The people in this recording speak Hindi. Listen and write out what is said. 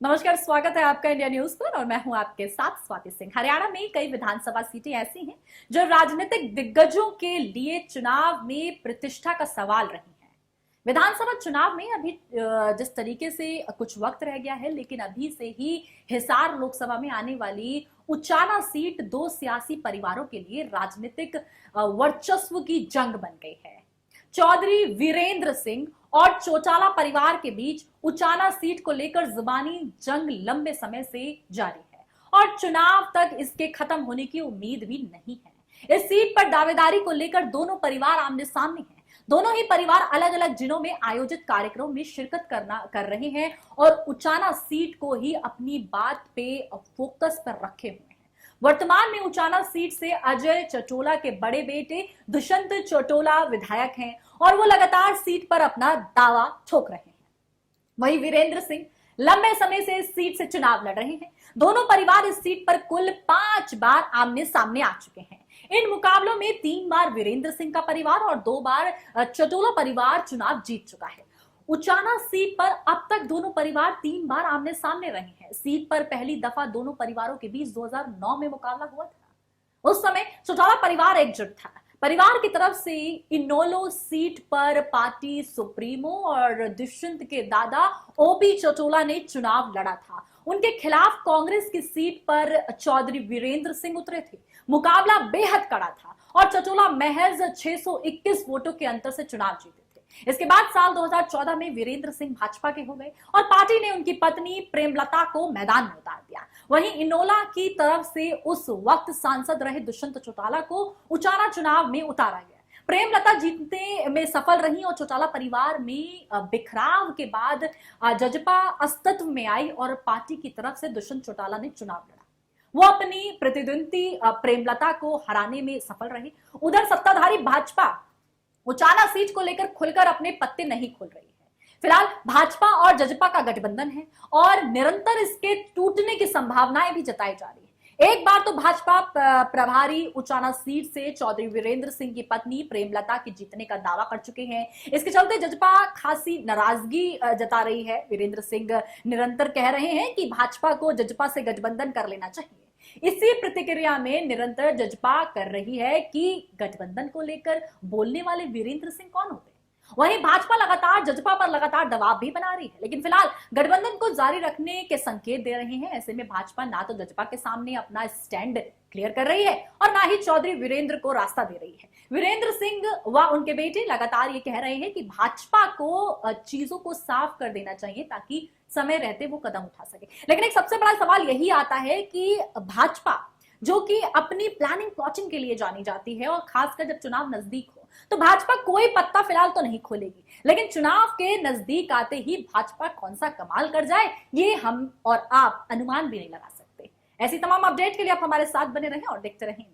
नमस्कार, स्वागत है आपका इंडिया न्यूज पर और मैं हूं आपके साथ स्वाति सिंह। हरियाणा में कई विधानसभा सीटें ऐसी हैं जो राजनीतिक दिग्गजों के लिए चुनाव में प्रतिष्ठा का सवाल रही हैं। विधानसभा चुनाव में अभी जिस तरीके से कुछ वक्त रह गया है, लेकिन अभी से ही हिसार लोकसभा में आने वाली उचाना सीट दो सियासी परिवारों के लिए राजनीतिक वर्चस्व की जंग बन गई है। चौधरी वीरेंद्र सिंह और चौटाला परिवार के बीच उचाना सीट को लेकर जुबानी जंग लंबे समय से जारी है और चुनाव तक इसके खत्म होने की उम्मीद भी नहीं है। इस सीट पर दावेदारी को लेकर दोनों परिवार आमने सामने हैं। दोनों ही परिवार अलग अलग जिलों में आयोजित कार्यक्रमों में शिरकत कर रहे हैं और उचाना सीट को ही अपनी बात पे फोकस पर रखे हुए हैं। वर्तमान में उचाना सीट से अजय चटोला के बड़े बेटे दुष्यंत चटोला विधायक हैं और वो लगातार सीट पर अपना दावा ठोक रहे हैं। वहीं वीरेंद्र सिंह लंबे समय से इस सीट से चुनाव लड़ रहे हैं। दोनों परिवार इस सीट पर कुल 5 बार आमने सामने आ चुके हैं। इन मुकाबलों में 3 बार वीरेंद्र सिंह का परिवार और 2 बार चटोला परिवार चुनाव जीत चुका है। उचाना सीट पर अब तक दोनों परिवार 3 बार आमने सामने रहे हैं। सीट पर पहली दफा दोनों परिवारों के बीच 2009 में मुकाबला हुआ था। उस समय चौटाला परिवार एकजुट था। परिवार की तरफ से इनोलो सीट पर पार्टी सुप्रीमो और दुष्यंत के दादा ओपी चटोला ने चुनाव लड़ा था। उनके खिलाफ कांग्रेस की सीट पर चौधरी वीरेंद्र सिंह उतरे थे। मुकाबला बेहद कड़ा था और चटोला महज 621 वोटों के अंतर से चुनाव जीते थे। इसके बाद साल 2014 में वीरेंद्र सिंह भाजपा के हो गए और पार्टी ने उनकी पत्नी प्रेमलता को मैदान में उतार दिया। वहीं इनोला की तरफ से उस वक्त सांसद रहे दुष्यंत चौटाला को उचाना चुनाव में उतारा गया। प्रेमलता जीतने में सफल रही और चौटाला परिवार में बिखराव के बाद जजपा अस्तित्व में आई और पार्टी की तरफ से दुष्यंत चौटाला ने चुनाव लड़ा। वो अपनी प्रतिद्वंदी प्रेमलता को हराने में सफल रहे। उधर सत्ताधारी भाजपा उचाना सीट को लेकर खुलकर अपने पत्ते नहीं खोल रही है। फिलहाल भाजपा और जजपा का गठबंधन है और निरंतर इसके टूटने की संभावनाएं भी जताई जा रही है। एक बार तो भाजपा प्रभारी उचाना सीट से चौधरी वीरेंद्र सिंह की पत्नी प्रेमलता के जीतने का दावा कर चुके हैं। इसके चलते जजपा खासी नाराजगी जता रही है। वीरेंद्र सिंह निरंतर कह रहे हैं कि भाजपा को जजपा से गठबंधन कर लेना चाहिए। इसी प्रतिक्रिया में निरंतर जजपा कर रही है कि गठबंधन को लेकर बोलने वाले वीरेंद्र सिंह कौन होते हैं। वहीं भाजपा लगातार जजपा पर लगातार दबाव भी बना रही है, लेकिन फिलहाल गठबंधन को जारी रखने के संकेत दे रहे हैं। ऐसे में भाजपा ना तो जजपा के सामने अपना स्टैंड क्लियर कर रही है और ना ही चौधरी वीरेंद्र को रास्ता दे रही है। वीरेंद्र सिंह व उनके बेटे लगातार ये कह रहे हैं कि भाजपा को चीजों को साफ कर देना चाहिए ताकि समय रहते वो कदम उठा सके। लेकिन एक सबसे बड़ा सवाल यही आता है कि भाजपा जो कि अपनी प्लानिंग प्लॉटिंग के लिए जानी जाती है और खासकर जब चुनाव नजदीक हो तो भाजपा कोई पत्ता फिलहाल तो नहीं खोलेगी, लेकिन चुनाव के नजदीक आते ही भाजपा कौन सा कमाल कर जाए ये हम और आप अनुमान भी नहीं लगा सकते। ऐसी तमाम अपडेट के लिए आप हमारे साथ बने रहें और देखते रहें।